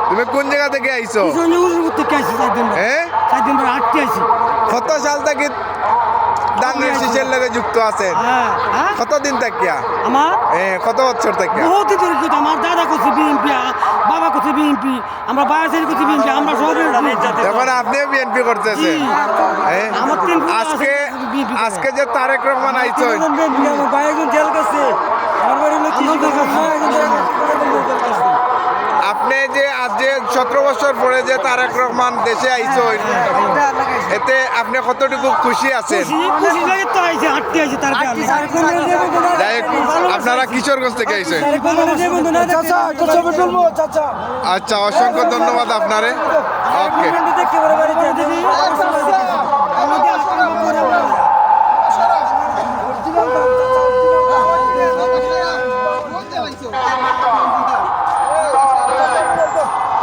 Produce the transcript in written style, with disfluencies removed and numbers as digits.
তুমি কোন জায়গা থেকে আইছো? হ্যাঁ, কত সাল থেকে দানের শীষের লগে যুক্ত আছেন? কতদিন থাকিয়া? কত বছর থাকিয়া? আমার দাদা করছে বিএনপি, বাবা করছে বিএনপি, আমরা বায়াসের করছি বিএনপি, আমরা সবাই এখন আপনিও বিএনপি করতেছেন। আজকে যে তারেক রহমান আইছেন, আপনি যে আজ যে 17 বছর পরে যে তারেক রহমান দেশে আইছেন, এতে আপনি কতটুকু খুশি আছেন? আপনারা কিশোরগঞ্জ থেকে আইছেন? আচ্ছা, অসংখ্য ধন্যবাদ আপনারে। ওকে।